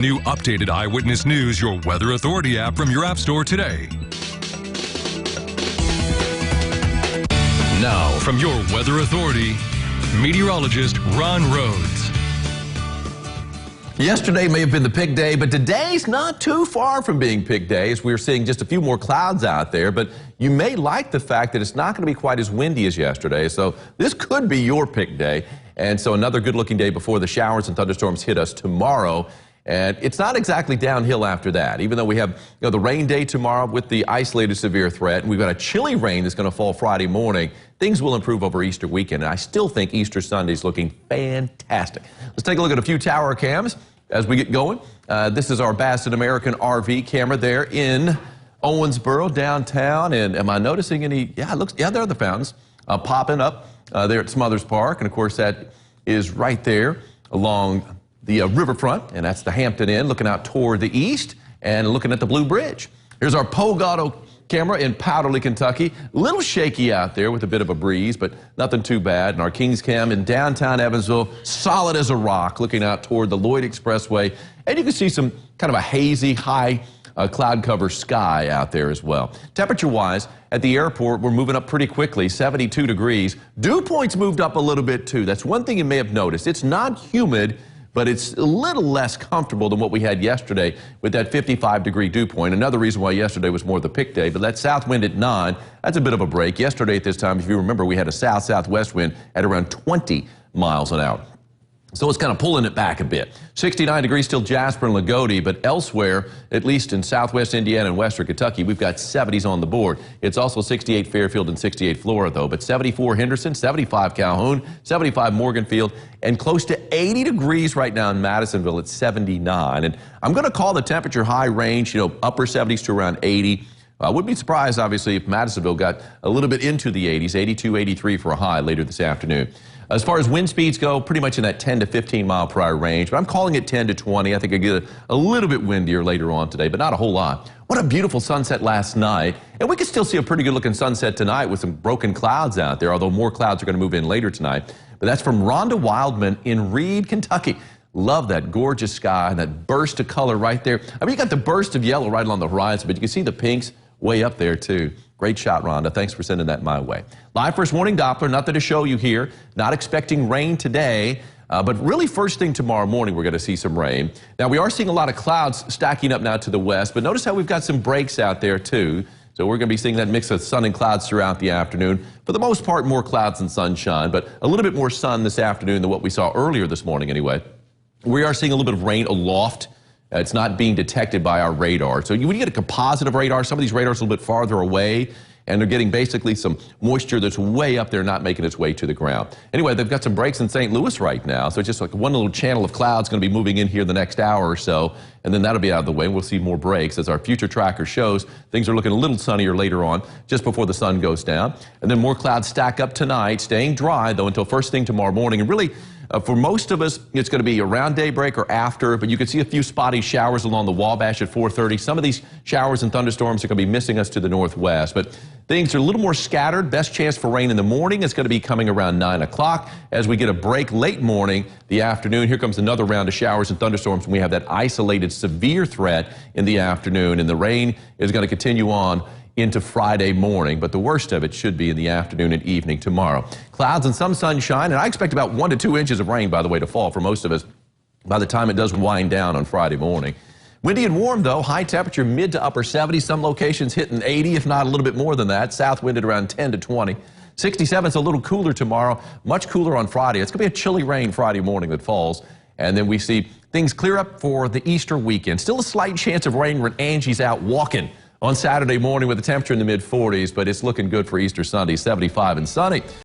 New updated Eyewitness News, your Weather Authority app from your app store today. Now, from your Weather Authority, meteorologist Ron Rhodes. Yesterday may have been the pick day, but today's not too far from being pick day as we're seeing just a few more clouds out there. But you may like the fact that it's not going to be quite as windy as yesterday, so this could be your pick day. And so another good-looking day before the showers and thunderstorms hit us tomorrow. And it's not exactly downhill after that, even though we have the rain day tomorrow with the isolated severe threat. And we've got a chilly rain that's going to fall Friday morning. Things will improve over Easter weekend. And I still think Easter Sunday is looking fantastic. Let's take a look at a few tower cams as we get going. This is our Bassett American RV camera there in Owensboro downtown. And am I noticing any? Yeah, there are the fountains popping up there at Smothers Park. And of course, that is right there along the riverfront, and that's the Hampton Inn, looking out toward the east and looking at the Blue Bridge. Here's our Pogue Auto camera in Powderly, Kentucky. A little shaky out there with a bit of a breeze, but nothing too bad. And our Kings Cam in downtown Evansville, solid as a rock, looking out toward the Lloyd Expressway. And you can see some kind of a hazy, high cloud cover sky out there as well. Temperature-wise, at the airport, we're moving up pretty quickly, 72 degrees. Dew point's moved up a little bit, too. That's one thing you may have noticed. It's not humid, but it's a little less comfortable than what we had yesterday with that 55-degree dew point. Another reason why yesterday was more the pick day, but that south wind at 9, that's a bit of a break. Yesterday at this time, if you remember, we had a south-southwest wind at around 20 miles an hour. So it's kind of pulling it back a bit. 69 degrees still Jasper and Lagodi, but elsewhere, at least in southwest Indiana and western Kentucky, we've got 70s on the board. It's also 68 Fairfield and 68 Flora, though, but 74 Henderson, 75 Calhoun, 75 Morganfield, and close to 80 degrees right now in Madisonville at 79. And I'm going to call the temperature high range, upper 70s to around 80. I wouldn't be surprised, obviously, if Madisonville got a little bit into the 80s, 82, 83 for a high later this afternoon. As far as wind speeds go, pretty much in that 10 to 15 mile per hour range, but I'm calling it 10 to 20. I think I get a little bit windier later on today, but not a whole lot. What a beautiful sunset last night. And we can still see a pretty good looking sunset tonight with some broken clouds out there, although more clouds are going to move in later tonight. But that's from Rhonda Wildman in Reed, Kentucky. Love that gorgeous sky and that burst of color right there. I mean, you got the burst of yellow right along the horizon, but you can see the pinks way up there too. Great shot, Rhonda. Thanks for sending that my way. Live first warning Doppler, nothing to show you here. Not expecting rain today, but really first thing tomorrow morning we're going to see some rain. Now we are seeing a lot of clouds stacking up now to the west, but notice how we've got some breaks out there too. So we're going to be seeing that mix of sun and clouds throughout the afternoon. For the most part, more clouds than sunshine, but a little bit more sun this afternoon than what we saw earlier this morning anyway. We are seeing a little bit of rain aloft. It's not being detected by our radar. So when you get a composite of radar, some of these radars are a little bit farther away, and they're getting basically some moisture that's way up there, not making its way to the ground. Anyway, they've got some breaks in St. Louis right now, so it's just like one little channel of clouds going to be moving in here the next hour or so, and then that'll be out of the way. We'll see more breaks. As our future tracker shows, things are looking a little sunnier later on, just before the sun goes down. And then more clouds stack up tonight, staying dry, though, until first thing tomorrow morning. And really, for most of us, it's going to be around daybreak or after, but you can see a few spotty showers along the Wabash at 4:30. Some of these showers and thunderstorms are going to be missing us to the northwest, but things are a little more scattered. Best chance for rain in the morning is going to be coming around 9 o'clock. As we get a break late morning, the afternoon, here comes another round of showers and thunderstorms, and we have that isolated severe threat in the afternoon, and the rain is going to continue on into Friday morning, but the worst of it should be in the afternoon and evening tomorrow. Clouds and some sunshine, and I expect about 1 to 2 inches of rain, by the way, to fall for most of us by the time it does wind down on Friday morning. Windy and warm, though. High temperature mid to upper 70s. Some locations hitting 80, if not a little bit more than that. South wind at around 10 to 20. 67 is a little cooler tomorrow. Much cooler on Friday. It's going to be a chilly rain Friday morning that falls. And then we see things clear up for the Easter weekend. Still a slight chance of rain when Angie's out walking on Saturday morning with a temperature in the mid-40s, but it's looking good for Easter Sunday, 75 and sunny.